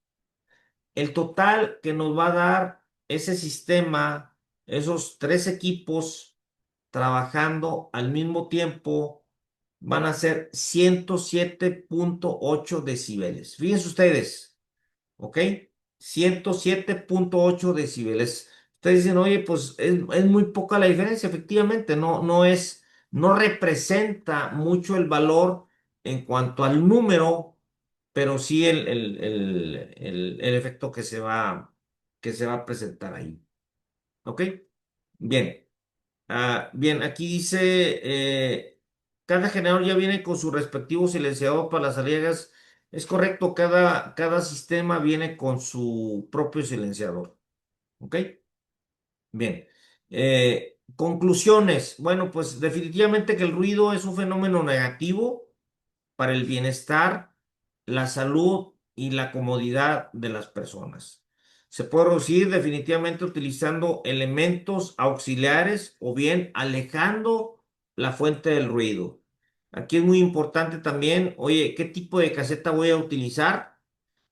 El total que nos va a dar ese sistema, esos tres equipos trabajando al mismo tiempo, van a ser 107,8 decibeles. Fíjense ustedes. ¿Ok? 107,8 decibeles. Ustedes dicen, oye, pues es muy poca la diferencia, efectivamente, no representa mucho el valor en cuanto al número, pero sí el efecto que se va a presentar ahí. ¿Ok? Bien. Bien, aquí dice, cada generador ya viene con su respectivo silenciador para las salidas. Es correcto, cada sistema viene con su propio silenciador. ¿Ok? Bien. Conclusiones. Bueno, pues definitivamente que el ruido es un fenómeno negativo para el bienestar, la salud y la comodidad de las personas. Se puede reducir definitivamente utilizando elementos auxiliares o bien alejando la fuente del ruido. Aquí es muy importante también, oye, ¿qué tipo de caseta voy a utilizar?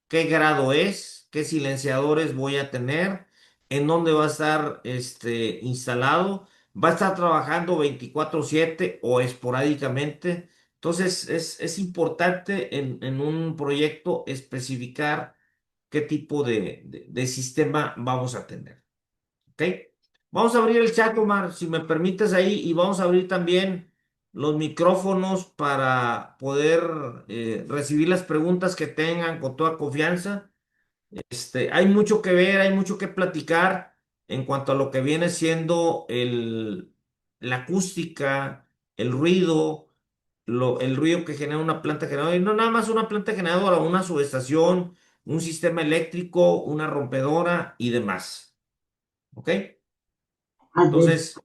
¿Qué grado es? ¿Qué silenciadores voy a tener? ¿En dónde va a estar instalado? ¿Va a estar trabajando 24/7 o esporádicamente? Entonces, es importante en un proyecto especificar qué tipo de sistema vamos a tener. ¿Ok? Vamos a abrir el chat, Omar, si me permites ahí, y vamos a abrir también los micrófonos para poder recibir las preguntas que tengan con toda confianza. Hay mucho que ver, hay mucho que platicar en cuanto a lo que viene siendo la acústica, el ruido, el ruido que genera una planta generadora, y no nada más una planta generadora, una subestación, un sistema eléctrico, una rompedora y demás. ¿Ok? Así es. Entonces,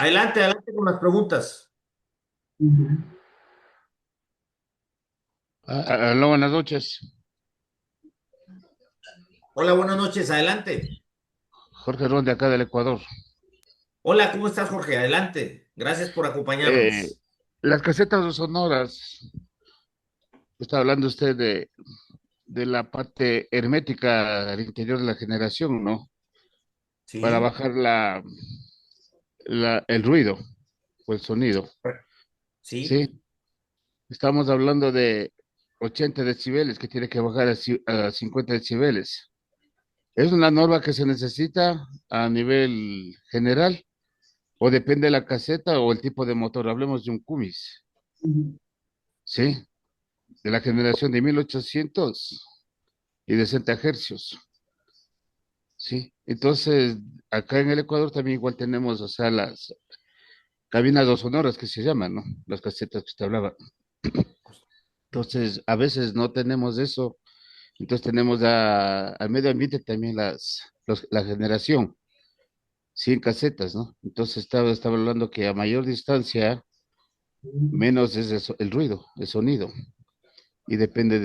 adelante, adelante con las preguntas. Ujú. Hola, buenas noches. Hola, buenas noches, adelante. Jorge Ron de acá del Ecuador. Hola, ¿cómo estás, Jorge? Adelante. Gracias por Eh, acompañarnos. las casetas sonoras, está hablando usted de la parte hermética al interior de la generación, ¿no? Para Sí, bajar el ruido o el sonido, sí. ¿sí? Estamos hablando de 80 decibeles que tiene que bajar a 50 decibeles. ¿Es una norma que se necesita a nivel general o depende de la caseta o el tipo de motor? Hablemos de un Cummins, Ujú. ¿sí? De la generación de 1800 y de 60 hercios, ¿sí? Entonces, acá en el Ecuador también igual tenemos, o sea, las cabinas sonoras que se llaman, ¿no? Las casetas que usted hablaba. Entonces, a veces no tenemos eso, entonces tenemos al medio ambiente también la generación, 100 casetas, ¿no? Entonces estaba hablando que a mayor distancia, menos es el ruido, el sonido, y depende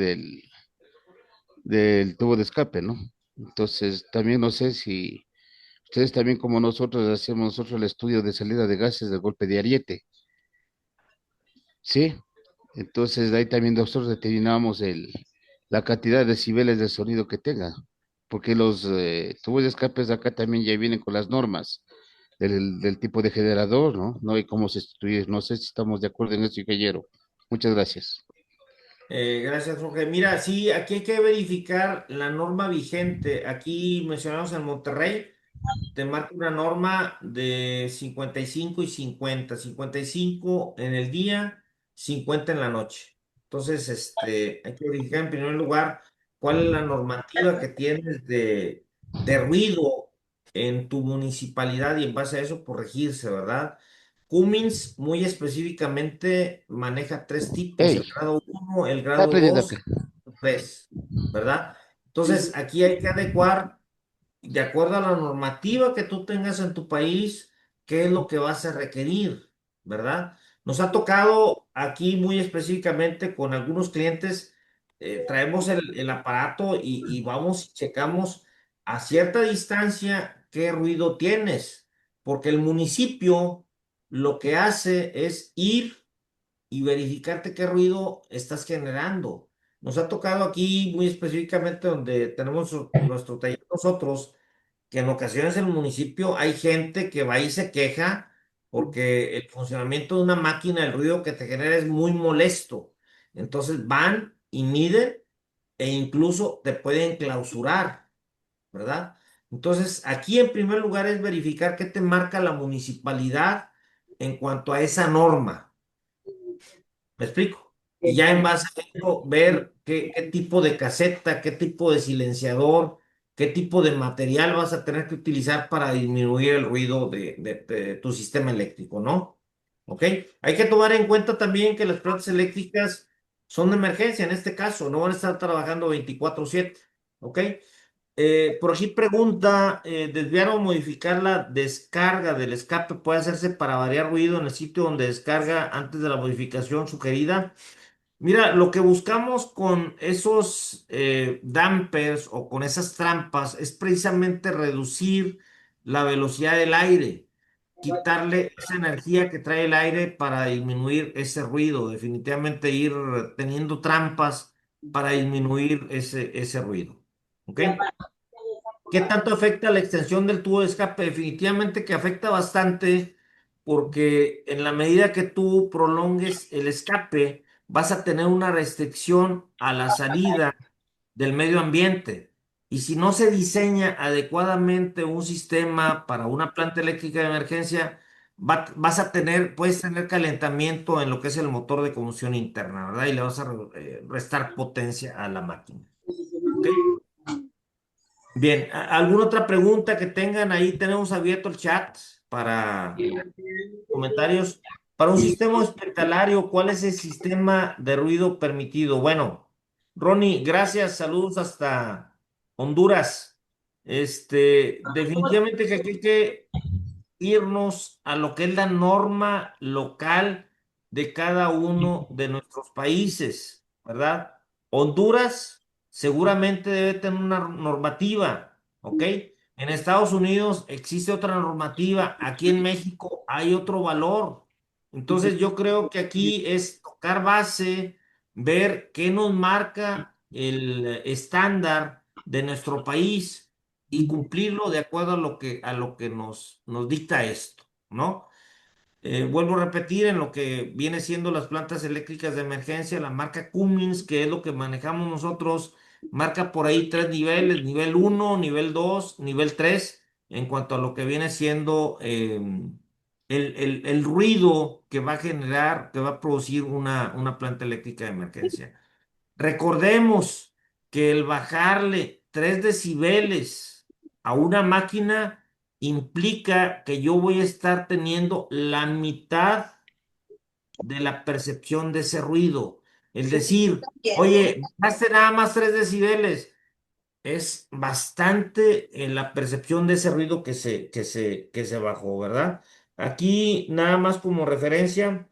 del tubo de escape, ¿no? Entonces, también no sé si ustedes también como nosotros hacemos nosotros el estudio de salida de gases de golpe de ariete, ¿sí? Entonces, de ahí también nosotros determinamos la cantidad de decibeles de sonido que tenga, porque los tubos de escape de acá también ya vienen con las normas del tipo de generador, ¿no? No hay cómo sustituir. No sé si estamos de acuerdo en esto, ingeniero. Muchas gracias. Gracias, Jorge. Mira, sí, aquí hay que verificar la norma vigente. Aquí mencionamos en Monterrey, te marca una norma de 55 y 50. 55 en el día, 50 en la noche. Entonces, hay que verificar en primer lugar cuál es la normativa que tienes de ruido en tu municipalidad y en base a eso corregirse, ¿verdad? Cummins muy específicamente maneja tres tipos, Hey, el grado uno, el está grado aprendiendo 2, acá. 3, ¿verdad? Entonces, aquí hay que adecuar de acuerdo a la normativa que tú tengas en tu país, qué es lo que vas a requerir, ¿verdad? Nos ha tocado aquí muy específicamente con algunos clientes, traemos el aparato y vamos y checamos a cierta distancia qué ruido tienes, porque el municipio lo que hace es ir y verificarte qué ruido estás generando. Nos ha tocado aquí muy específicamente donde tenemos nuestro taller nosotros, que en ocasiones en el municipio hay gente que va y se queja porque el funcionamiento de una máquina, el ruido que te genera es muy molesto. Entonces van y miden e incluso te pueden clausurar, ¿verdad? Entonces, aquí en primer lugar es verificar qué te marca la municipalidad en cuanto a esa norma. ¿Me explico? Y ya en base a eso, ver qué tipo de caseta, qué tipo de silenciador, qué tipo de material vas a tener que utilizar para disminuir el ruido de tu sistema eléctrico, ¿no? ¿Ok? Hay que tomar en cuenta también que las plantas eléctricas son de emergencia en este caso, no van a estar trabajando 24/7, ¿ok? Por aquí pregunta, desviar o modificar la descarga del escape puede hacerse para variar ruido en el sitio donde descarga antes de la modificación sugerida. Mira, lo que buscamos con esos dampers o con esas trampas es precisamente reducir la velocidad del aire, quitarle esa energía que trae el aire para disminuir ese ruido, definitivamente ir teniendo trampas para disminuir ese ruido. ¿Ok? ¿Qué tanto afecta la extensión del tubo de escape? Definitivamente que afecta bastante porque en la medida que tú prolongues el escape, vas a tener una restricción a la salida del medio ambiente. Y si no se diseña adecuadamente un sistema para una planta eléctrica de emergencia, puedes tener calentamiento en lo que es el motor de combustión interna, ¿verdad? Y le vas a restar potencia a la máquina. ¿Ok? Bien, ¿alguna otra pregunta que tengan ahí? Tenemos abierto el chat para comentarios. Para un sistema hospitalario, ¿cuál es el sistema de ruido permitido? Bueno, Ronnie, gracias, saludos hasta Honduras. Definitivamente que aquí hay que irnos a lo que es la norma local de cada uno de nuestros países, ¿verdad? Honduras seguramente debe tener una normativa, ¿ok? En Estados Unidos existe otra normativa, aquí en México hay otro valor. Entonces yo creo que aquí es tocar base, ver qué nos marca el estándar de nuestro país y cumplirlo de acuerdo a lo que nos dicta esto, ¿no? Vuelvo a repetir, en lo que viene siendo las plantas eléctricas de emergencia, la marca Cummins, que es lo que manejamos nosotros, marca por ahí tres niveles, nivel uno, nivel 2, nivel 3, en cuanto a lo que viene siendo el ruido que va a generar, que va a producir una planta eléctrica de emergencia. Recordemos que el bajarle 3 decibeles a una máquina implica que yo voy a estar teniendo la mitad de la percepción de ese ruido. Es decir, oye, bajaste nada más 3 decibeles. Es bastante en la percepción de ese ruido que se bajó, ¿verdad? Aquí nada más como referencia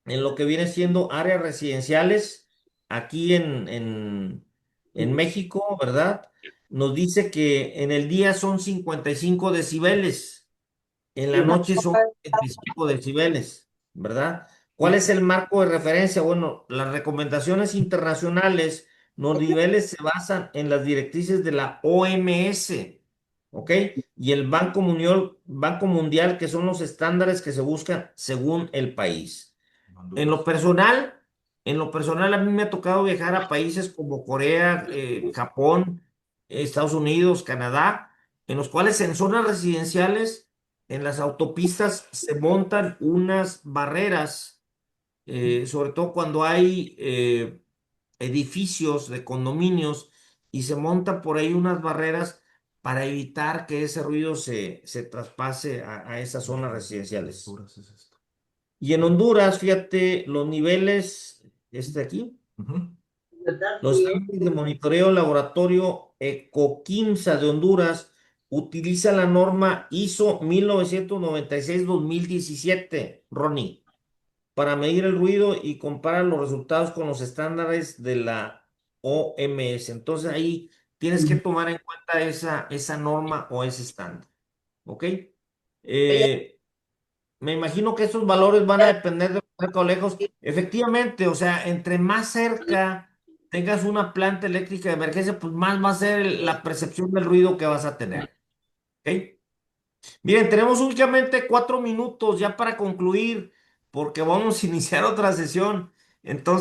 en lo que viene siendo áreas residenciales aquí en México, ¿verdad? Nos dice que en el día son 55 decibeles, en la noche son 25 decibeles, ¿verdad? ¿Cuál es el marco de referencia? Bueno, las recomendaciones internacionales, los niveles se basan en las directrices de la OMS, ¿ok? Y el Banco Mundial, que son los estándares que se buscan según el país. En lo personal, a mí me ha tocado viajar a países como Corea, Japón, Estados Unidos, Canadá, en los cuales en zonas residenciales, en las autopistas, se montan unas barreras, sobre todo cuando hay edificios de condominios y se montan por ahí unas barreras para evitar que ese ruido se traspase a esas zonas residenciales. Y en Honduras, fíjate, los niveles, aquí, los estándares de monitoreo laboratorio Ecoquimsa de Honduras utiliza la norma ISO 1996-2017, Ronnie, para medir el ruido y comparar los resultados con los estándares de la OMS. Entonces ahí tienes que tomar en cuenta esa norma o ese estándar. ¿Ok? Me imagino que esos valores van a depender de cerca o lejos. Efectivamente, o sea, entre más cerca tengas una planta eléctrica de emergencia, pues más va a ser la percepción del ruido que vas a tener. ¿Ok? Miren, tenemos únicamente 4 minutos ya para concluir, porque vamos a iniciar otra sesión. Entonces,